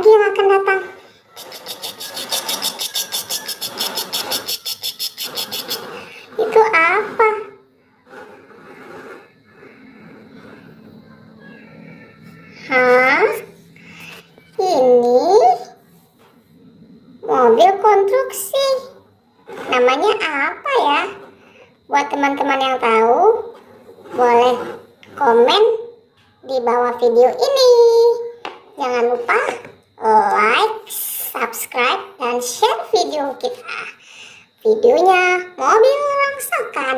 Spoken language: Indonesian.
lagi yang akan datang? Itu apa? Hah? Ini mobil konstruksi. Namanya apa ya? Buat teman-teman yang tahu, boleh komen di bawah video ini. Jangan lupa like, subscribe, dan share video kita. Videonya mobil rongsokan.